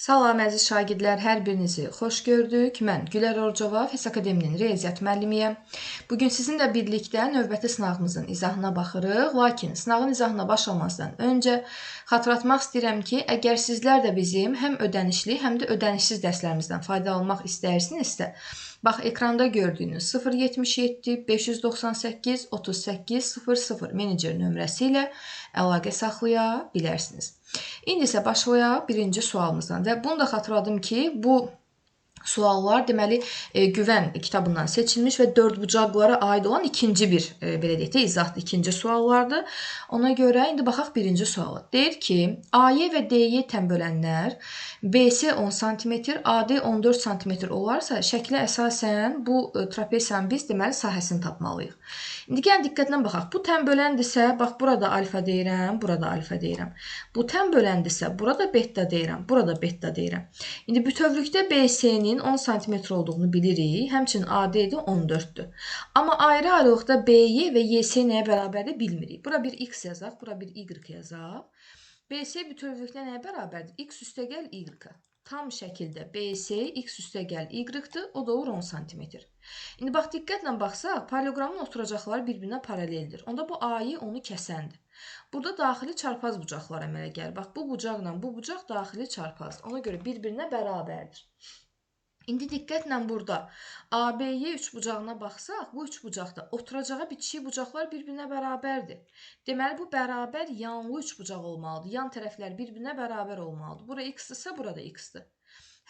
Salam əziz şagirdlər, hər birinizi xoş gördük. Mən Gülər Orcova, Fes Akademinin riyaziyyat müəllimiyəm. Bugün sizinlə birlikdə növbəti sınağımızın izahına baxırıq. Lakin sınağın izahına başlamazdan öncə xatırlatmaq istəyirəm ki, əgər sizlər də bizim həm ödənişli, həm də ödənişsiz dərslərimizdən faydalanmaq istəyirsinizsə, bax ekranda gördüyünüz 077 598 38 00 menecer nömrəsi ilə əlaqə saxlaya bilərsiniz. İndi isə başlayaq birinci sualımızdan və bunu da xatırladım ki, bu suallar deməli güvən kitabından seçilmiş və dördbucaqlılara aid olan ikinci bir belə deyək də izahlı ikinci suallardır. Ona görə indi baxaq birinci suala. Deyir ki, AY və DY tənbölənlər BS 10 sm, AD 14 sm olarsa şəklə əsasən bu trapesiyanın biz deməli sahəsini tapmalıyıq. İndi gəlin diqqətlə baxaq. Bu tənböləndirsə, bax burada alfa deyirəm, burada alfa deyirəm. Bu tənböləndirsə, burada beta deyirəm, burada beta deyirəm. İndi bütövlükdə BS-nin 10 sm olduğunu bilirik. Həmçinin AD-də 14-dür. Amma ayrı-ayrılıqda BY və YS nəyə bərabərdir bilmirik. Bura bir X yazaq, bura bir Y yazaq. BS bütövlükdə nəyə bərabərdir? X üstəgəl Y-a. Tam şəkildə BS X üstəgəl Y-dir, o da olur 10 sm. İndi bax, diqqətlə baxsaq, paralelogramın oturacaqları bir-birinə paraleldir. Onda bu A'yı onu kəsəndir. Burada daxili çarpaz bucaqlar əmələ gəlir. Bax, bu bucaqla bu bucaq daxili çarpazdır. Ona görə bir-birinə bərabərdir. İndi diqqətlə burada ABY üçbucağına baxsaq, bu üçbucaqda oturacağı bitişik bucaqlar bir-birinə bərabərdir. Deməli, bu bərabər yanlı üçbucaq olmalıdır. Yan tərəflər bir-birinə bərabər olmalıdır. Bura X-dirsə, burada X-dir.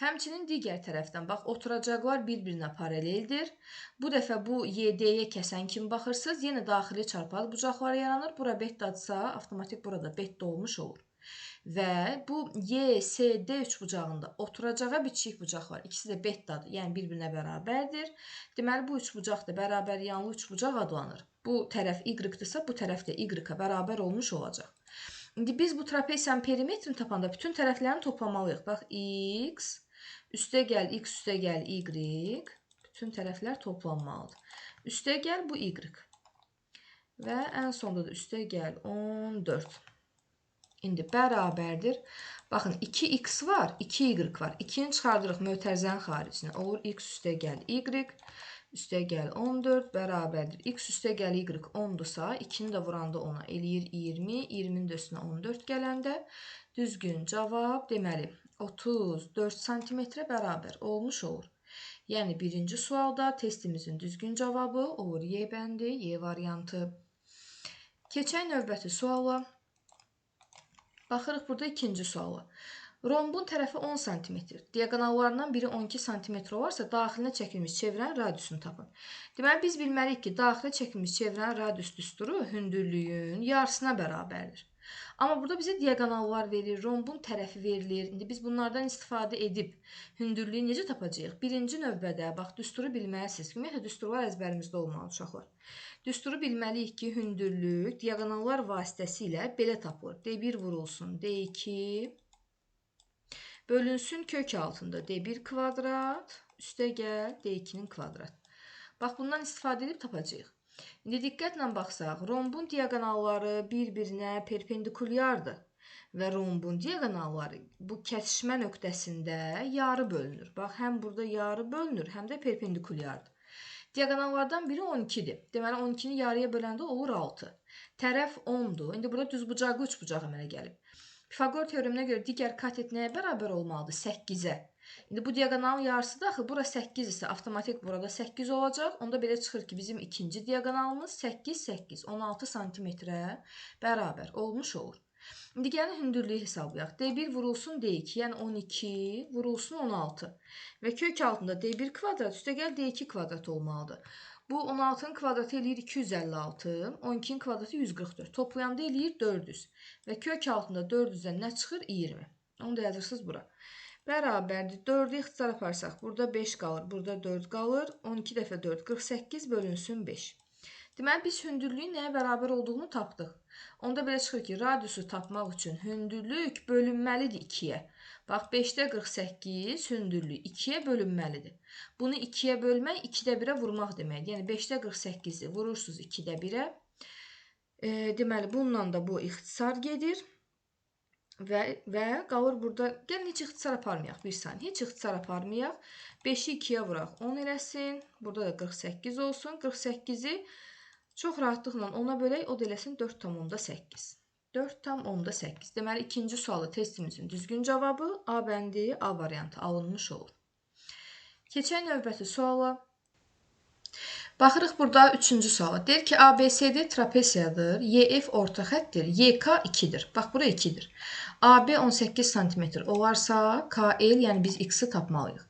Həmçinin digər tərəfdən, bax, oturacaqlar bir-birinə paraleldir. Bu dəfə bu YD-yə kəsən kimi baxırsınız, yenə daxili çarpaz bucaqlar yaranır. Bura betadırsa, avtomatik burada beta olmuş olur. Və bu YSD üçbucağında oturacağı bitişik bucaqlar, ikisi də betadır, yəni bir-birinə bərabərdir. Deməli, bu üçbucaq da bərabər yanlı üçbucaq adlanır. Bu tərəf Y-dirsə, bu tərəf də Y-a bərabər olmuş olacaq. İndi biz bu trapesiyanın perimetrini tapanda bütün tərəflərini toplamalıyıq. Bax, X, üstəgəl X, üstəgəl Y, bütün tərəflər toplanmalıdır. Üstəgəl bu Y. Və ən sonda da üstəgəl 14. İndi bərabərdir. Baxın, 2x var, 2y var. 2-ni çıxardırıq mötərizənin xaricinə. Olur x üstəgəl y, üstəgəl 14 bərabərdir. X üstəgəl y 10-dursa, 2-ni də vuranda 10-a eləyir 20. 20-nin də üstünə 14 gələndə düzgün cavab, deməli, 34 sm bərabər olmuş olur. Yəni, birinci sualda testimizin düzgün cavabı olur Y bəndi, Y variantı. Keçək növbəti suala. Baxırıq burada ikinci suala. Rombun tərəfi 10 sm, diagonallarından biri 12 sm olarsa, daxilinə çəkilmiş çevrənin radiusunu tapın. Deməli, biz bilməliyik ki, daxilə çəkilmiş çevrənin radius düsturu hündürlüyün yarısına bərabərdir. Amma burada bizə diagonallar verir, rombun tərəfi verilir. İndi biz bunlardan istifadə edib hündürlüyü necə tapacağıq? Birinci növbədə, bax, düsturu bilməlisiniz. Ümumiyyətlə, düsturlar əzbərimizdə olmalı, uşaqlar. Düsturu bilməliyik ki, hündürlük diagonallar vasitəsilə belə tapılır. D1 vurulsun D2, bölünsün kök altında D1 kvadrat, üstəgəl D2-nin kvadrat. Bax, bundan istifadə edib tapacağıq. İndi diqqətlə baxsaq, rombun diagonalları bir-birinə perpendikulyardır və rombun diagonalları bu kəsişmə nöqtəsində yarı bölünür. Bax, həm burada yarı bölünür, həm də perpendikulyardır. Diagonallardan biri 12-dir. Deməli, 12-ni yarıya böləndə olur 6. Tərəf 10-dur. İndi burada düzbucaqlı üçbucaq əmələ gəlib. Pifaqor teoreminə görə digər katet nəyə bərabər olmalıdır? 8-ə. İndi bu diagonalın yarısı daxil, bura 8 isə avtomatik burada 8 olacaq. Onda belə çıxır ki, bizim ikinci diagonalımız 8, 8, 16 santimetrə bərabər olmuş olur. İndi gəlin hündürlüyü hesablayaq. D1 vurulsun D2, yəni 12 vurulsun 16 və kök altında D1 kvadrat üstəgəl D2 kvadrat olmalıdır. Bu 16-nın kvadratı eləyir 256, 12-nin kvadratı 144. Toplayanda eləyir 400 və kök altında 400-dən nə çıxır? 20. Onu da yazırsınız bura. Bərabərdir. 4-ü ixtisar aparsaq, burada 5 qalır, burada 4 qalır. 12 dəfə 4, 48 bölünsün 5. Deməli, biz hündürlüyün nəyə bərabər olduğunu tapdıq. Onda belə çıxır ki, radiusu tapmaq üçün hündürlük bölünməlidir 2-yə. Bax, 5-də 48 hündürlük 2-yə bölünməlidir. Bunu 2-yə bölmək, 2-də 1-ə vurmaq deməkdir. Yəni, 5-də 48-i vurursunuz 2-də 1-ə. Deməli, bununla da bu ixtisar gedir. Və qalır burada, gəlin heç ixtisar aparmayaq, bir saniyə, heç ixtisar aparmayaq. 5-i 2-yə vuraq, 10 eləsin, burada da 48 olsun, 48-i çox rahatlıqla 10-a bölək, o da eləsin 4,8. 4,8. Deməli, ikinci sualı testimizin düzgün cavabı A bəndi, A variantı alınmış olur. Keçək növbəti suala. Baxırıq burada üçüncü suala. Deyir ki, ABCD trapesiyadır, YF orta xəttir, YK 2-dir. Bax, bura 2-dir. AB 18 cm olarsa, KL, yəni biz X-i tapmalıyıq.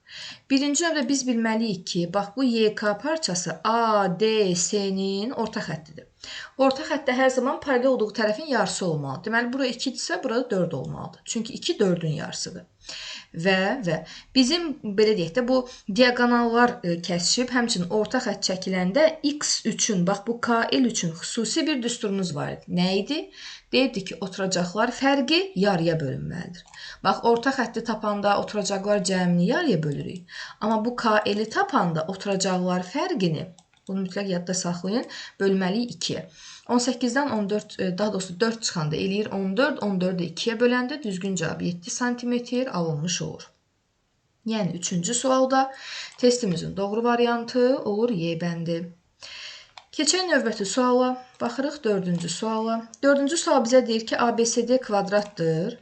Birinci növdə biz bilməliyik ki, bax, bu YK parçası ADC-nin orta xəttidir. Orta xəttdə hər zaman paralel olduğu tərəfin yarısı olmalı. Deməli, bura 2-dirsə, burada 4 olmalıdır. Çünki 2 4-ün yarısıdır. Və bizim, belə deyək də, bu diagonallar kəsişib, həmçinin orta xətt çəkiləndə X üçün, bax, bu KL üçün xüsusi bir düsturumuz var idi. Nə idi? Deyirdi ki, oturacaqlar fərqi yarıya bölünməlidir. Bax, orta xətti tapanda oturacaqlar cəmini yarıya bölürük. Amma bu KL-i tapanda oturacaqlar fərqini, bunu mütləq yadda saxlayın, bölməliyik 2-yə. 18-dən 14, daha doğrusu 4 çıxanda eləyir 14, 14-ü 2-yə böləndə düzgün cavab 7 cm alınmış olur. Yəni, üçüncü sualda testimizin doğru variantı olur Y bəndi. Keçək növbəti suala, baxırıq dördüncü suala. Dördüncü sual bizə deyir ki, ABCD kvadratdır,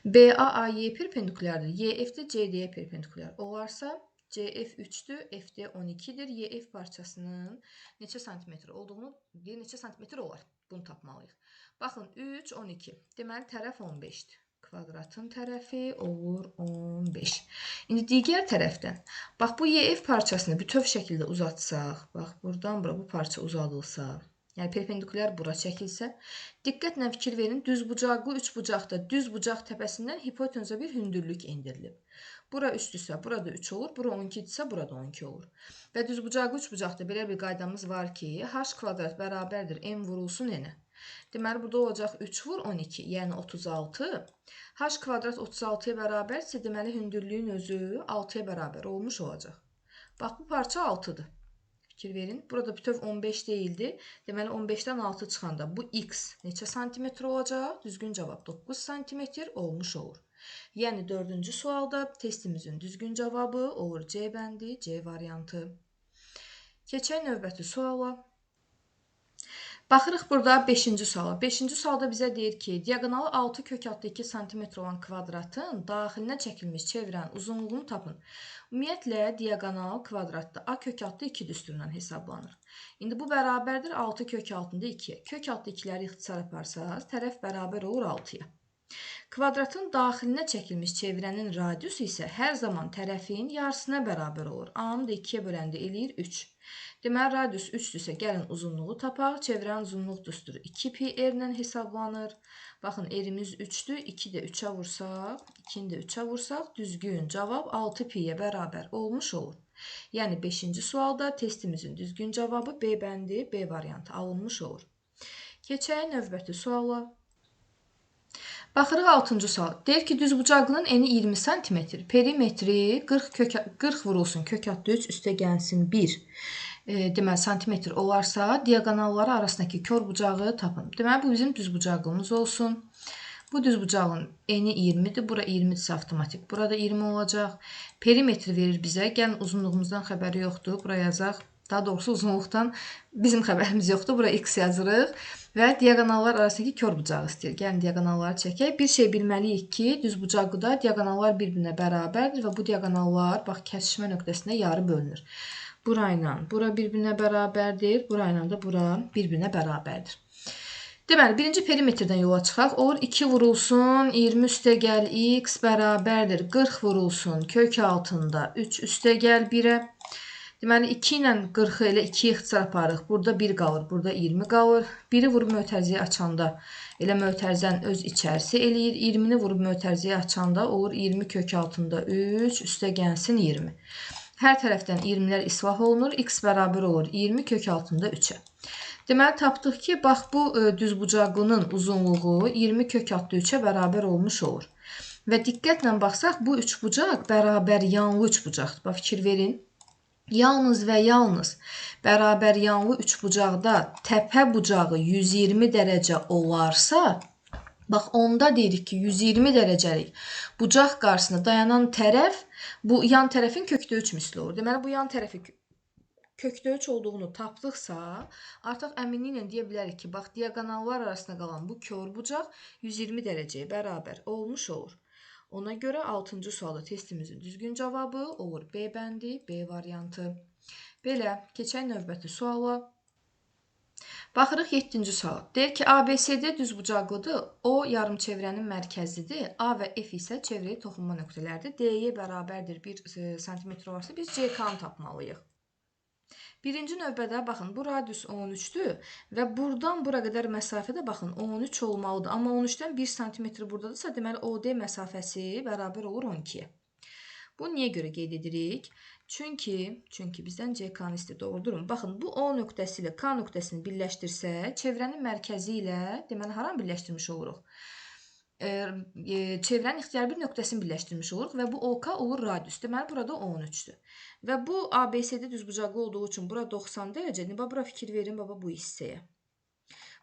BAAY perpendikulyardır, YF də CD'yə perpendikulyar olarsa, CF 3-dür, FD 12-dir. YF parçasının neçə santimetr olduğunu, neçə santimetr olar? Bunu tapmalıyıq. Baxın, 3, 12. Deməli, tərəf 15-dir. Kvadratın tərəfi olur 15. İndi digər tərəfdən, bax, bu YF parçasını bütöv şəkildə uzatsaq, bax, buradan bura bu parça uzadılsa, yəni perpendikulyar bura çəkilsə, diqqətlə fikir verin, düzbucaqlı üçbucaqda düz bucaq təpəsindən hipotenuza bir hündürlük endirilib. Bura 3-dürsə, burada 3 olur, bura 12-dirsə, burada 12 olur. Və düzbucaqlı üçbucaqda belə bir qaydamız var ki, h kvadrat bərabərdir m vurulsun n-ə. Deməli, burada olacaq 3 vur 12, yəni 36. H kvadrat 36-ya bərabərsə, deməli, hündürlüyün özü 6-ya bərabər olmuş olacaq. Bax, bu parça 6-dır. Fikir verin, burada bütöv 15 deyildi. Deməli, 15-dən 6 çıxanda bu x neçə santimetr olacaq? Düzgün cavab 9 santimetr olmuş olur. Yəni, dördüncü sualda testimizin düzgün cavabı olur C bəndi, C variantı. Keçək növbəti suala. Baxırıq burada 5-ci suala. 5-ci sualda bizə deyir ki, diagonalı 6 kök altı 2 cm olan kvadratın daxilinə çəkilmiş çevrənin uzunluğunu tapın. Ümumiyyətlə, diagonal kvadratda A kök altı 2 düsturundan hesablanır. İndi bu bərabərdir 6 kök altında 2-yə. Kök altı 2-ləri ixtisar aparsaq, tərəf bərabər olur 6-ya. Kvadratın daxilinə çəkilmiş çevrənin radiusu isə hər zaman tərəfin yarısına bərabər olur. A-nı da 2-yə böləndə eləyir 3. Deməli, radius 3-dürsə, gəlin uzunluğu tapaq. Çevrənin uzunluq düsturu 2pi r-lə hesablanır. Baxın, r-imiz 3-dür. 2 də 3-ə vursaq, 2-ni də 3-ə vursaq, düzgün cavab 6pi-yə bərabər olmuş olur. Yəni, 5-ci sualda testimizin düzgün cavabı B bəndi, B variantı alınmış olur. Keçək növbəti suala. Baxırıq 6-cı sual. Deyir ki, düzbucaqlının eni 20 cm, perimetri 40 vurulsun, kök altı 3 üstə gəlsin 1. Deməli, santimetr olarsa, diagonalları arasındakı kör bucağı tapın. Deməli, bu bizim düzbucaqlımız olsun. Bu düzbucağın eni 20-dir, bura 20-dirsə avtomatik, burada 20 olacaq. Perimetr verir bizə, gəlin uzunluğumuzdan xəbəri yoxdur, bura yazaq. Daha doğrusu uzunluqdan bizim xəbərimiz yoxdur, bura x yazırıq. Və diagonallar arasındakı kör bucağı istəyir. Gəlin, diagonalları çəkək. Bir şey bilməliyik ki, düzbucaqlıda diagonallar bir-birinə bərabərdir və bu diagonallar, bax, kəsişmə nöqtəsində yarı bölünür. Bura ilə bura bir-birinə bərabərdir, bura ilə də bura bir-birinə bərabərdir. Deməli, birinci perimetrdən yola çıxaq. Olur 2 vurulsun, 20 üstə gəl x bərabərdir. 40 vurulsun, kök altında 3 üstə gəl 1-ə. Deməli, 2 ilə 40-ı elə 2-yə ixtisar aparıq. Burada 1 qalır, burada 20 qalır. 1-i vurub mötərizəyə açanda elə mötərizənin öz içərisi eləyir. 20-ni vurub mötərizəyə açanda olur 20 kök altında 3 üstə gəlsin 20. Hər tərəfdən 20-lər islah olunur. X bərabər olur 20 kök altında 3-ə. Deməli, tapdıq ki, bax, bu düzbucaqlının uzunluğu 20 kök altında 3-ə bərabər olmuş olur. Və diqqətlə baxsaq, bu üçbucaq bərabər yanlı üçbucaqdır. Bax, fikir verin. Yalnız və yalnız bərabər yanlı üçbucaqda təpə bucağı 120 dərəcə olarsa, Bax, onda deyirik ki, 120 dərəcəlik bucaq qarşısında dayanan tərəf bu yan tərəfin kökdə 3 misli olur. Deməli, bu yan tərəfi kökdə 3 olduğunu tapdıqsa, artıq əminliklə deyə bilərik ki, bax, diaqonallar arasında qalan bu kör bucaq 120 dərəcəyə bərabər olmuş olur. Ona görə 6-cı sualda testimizin düzgün cavabı olur B bəndi, B variantı. Belə, keçək növbəti suala. Baxırıq 7-ci suala. Deyir ki, ABCD düzbucaqlıdır, O yarımçevrənin mərkəzidir, A və F isə çevrəyə toxunma nöqtələrdir. D-yə bərabərdir 1 sm varsa biz CK-nı tapmalıyıq. Birinci növbədə baxın, bu radius 13-dür və buradan bura qədər məsafədə baxın 13 olmalıdır. Amma 13-dən 1 sm buradadırsa, deməli OD məsafəsi bərabər olur 12-yə. Bu niyə görə qeyd edirik? Çünki bizdən CK-nı istəyir. Doğrudurun. Baxın, bu O nöqtəsi ilə K nöqtəsini birləşdirsək, çevrənin mərkəzi ilə deməli haranı birləşdirmiş oluruq? Çevrənin ixtiyar bir nöqtəsini birləşdirmiş oluruq və bu OK olur radius. Deməli, burada 13-dür. Və bu ABCD düzbucaqlı olduğu üçün bura 90 dərəcədir. Bura fikir verin baba bu hissəyə.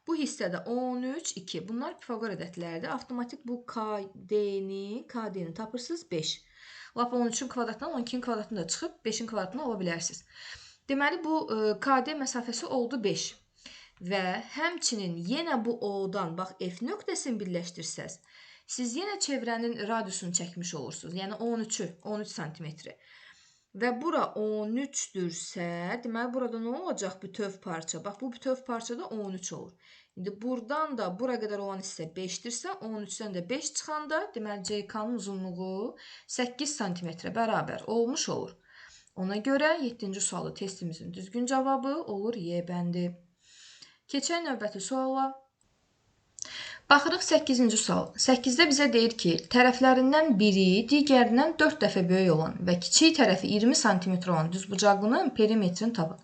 Bu hissədə 13, 2. Bunlar Pifaqor ədədləridir. Avtomatik bu KD-ni tapırsınız 5. Lap 13-ün kvadratından 12-nin kvadratını da çıxıb 5-in kvadratını ala bilərsiniz. Deməli, bu KD məsafəsi oldu 5. Və həmçinin yenə bu O-dan, bax, F nöqtəsini birləşdirsəz, siz yenə çevrənin radiusunu çəkmiş olursunuz. Yəni 13 sm. Və bura 13-dürsə, deməli, burada nə olacaq bütöv parça? Bax, bu bütöv parçada 13 olur. İndi buradan da bura qədər olan hissə 5-dirsə, 13-dən də 5 çıxanda, deməli, CK-nın uzunluğu 8 sm bərabər olmuş olur. Ona görə 7-ci sualı testimizin düzgün cavabı olur Y bəndi. Keçək növbəti suala. Baxırıq 8-ci sual. 8-də bizə deyir ki, tərəflərindən biri digərindən 4 dəfə böyük olan və kiçik tərəfi 20 sm olan düzbucaqlının perimetrini tapın.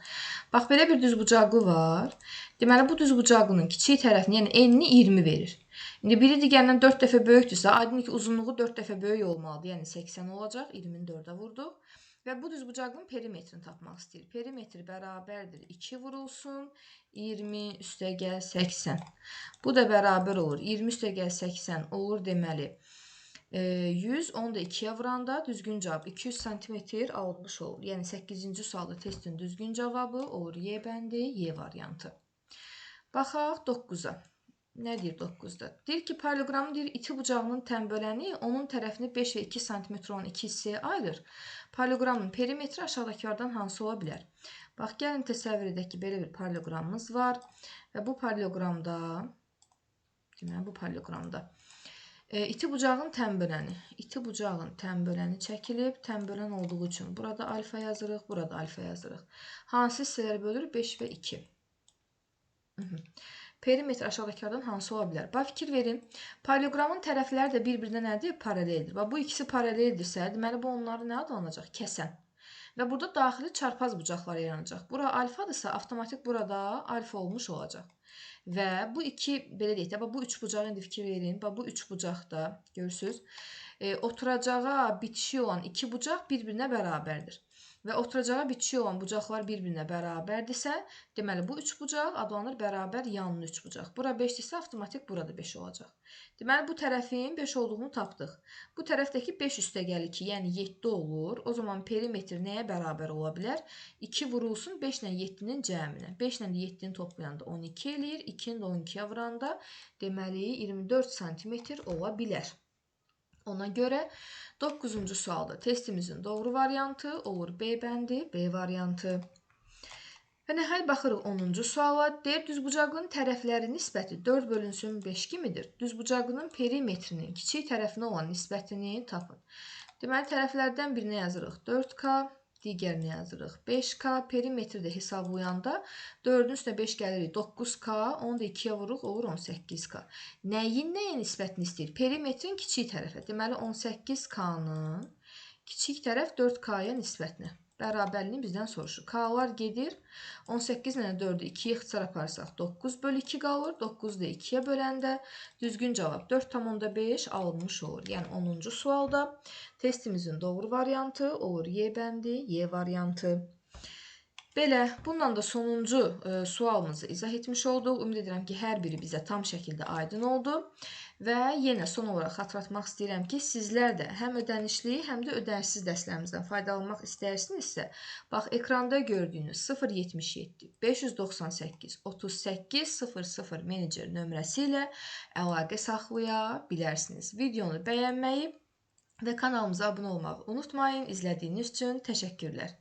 Bax, belə bir düzbucaqlı var. Deməli, bu düzbucaqlının kiçik tərəfini, yəni enini 20 verir. İndi biri digərindən 4 dəfə böyükdürsə, aydın ki, uzunluğu 4 dəfə böyük olmalıdır. Yəni 80 olacaq. 20-ni 4-ə vurduq. Və bu düzbucaqlının perimetrini tapmaq istəyir. Perimetr bərabərdir 2 vurulsun, 20 üstəgəl 80. Bu da bərabər olur. 20 üstəgəl 80 olur deməli 100, onu da 2-yə vuranda düzgün cavab 200 sm alınmış olur. Yəni 8-ci sualda testin düzgün cavabı olur Y bəndi, Y variantı. Baxaq 9-a. Nə deyir 9-da? Deyir ki, paralleloqramın deyir, iti bucağının tənböləni onun tərəfini 5 və 2 sm olan iki hissəyə ayırır. Paralleloqramın perimetri aşağıdakılardan hansı ola bilər? Bax, gəlin təsəvvür edək ki, belə bir paralleloqramımız var və bu paralleloqramda, deməli, bu paralleloqramda iti bucağın tənböləni çəkilib, tənbölən olduğu üçün burada alfa yazırıq, burada alfa yazırıq. Hansı hissələr bölür? 5 və 2. Perimetr aşağıdakılardan hansı ola bilər? Bax, fikir verin. Paralleloqramın tərəfləri də bir-birinə nədir? Paraleldir. Bax, bu ikisi paraleldirsə, deməli, bu onları nə adlanacaq? Kəsən. Və burada daxili çarpaz bucaqlar yaranacaq. Bura alfadırsa, avtomatik burada alfa olmuş olacaq. Və bu iki, belə deyək də, bu üç bucağı indi fikir verin. Bax, bu üç bucaqda, görürsünüz, oturacağa bitişik olan iki bucaq bir-birinə bərabərdir. Və oturacağa bitişik olan bucaqlar bir-birinə bərabərdirsə, deməli, bu üç bucaq adlanır bərabər yanlı üç bucaq. Bura 5-dirsə, avtomatik burada 5 olacaq. Deməli, bu tərəfin 5 olduğunu tapdıq. Bu tərəfdəki 5 üstəgəl 2, yəni 7 olur. O zaman perimetr nəyə bərabər ola bilər? 2 vurulsun 5 ilə 7-nin cəminə. 5 ilə 7-ni toplayanda 12 eləyir. 2-ni də 12-yə vuranda, deməli, 24 sm ola bilər. Ona görə 9-cu sualda testimizin doğru variantı olur B bəndi, B variantı. Və nəhayət baxırıq 10-cu suala. Deyir, düzbucaqlının tərəfləri nisbəti 4 bölünsün 5 kimidir. Düzbucaqlının perimetrinin kiçik tərəfinə olan nisbətini tapın. Deməli, tərəflərdən birinə yazırıq 4K, digərini yazırıq 5K. Perimetri də hesablayanda 4-ün üstünə 5 gəlirik 9K, onu da 2-yə vururuq, olur 18K. Nəyin nəyə nisbətini istəyir? Perimetrin kiçik tərəfə. Deməli, 18K-nın kiçik tərəf 4K-ya nisbətini. Bərabərliğini bizdən soruşur. K-lar gedir. 18 ilə 4-ü 2-yə ixtisar aparsaq 9 bölü 2 qalır. 9-u da 2-yə böləndə düzgün cavab 4,5 alınmış olur. Yəni 10-cu sualda testimizin doğru variantı olur Y bəndi, Y variantı. Belə, bundan da sonuncu sualımızı izah etmiş olduq. Ümid edirəm ki, hər biri bizə tam şəkildə aydın oldu. Və yenə son olaraq xatırlatmaq istəyirəm ki, sizlər də həm ödənişli, həm də ödənişsiz dərslərimizdən faydalanmaq istəyirsinizsə, bax ekranda gördüyünüz 077 598 38 00 menecer nömrəsi ilə əlaqə saxlaya bilərsiniz. Videonu bəyənməyi və kanalımıza abunə olmağı unutmayın. İzlədiyiniz üçün təşəkkürlər.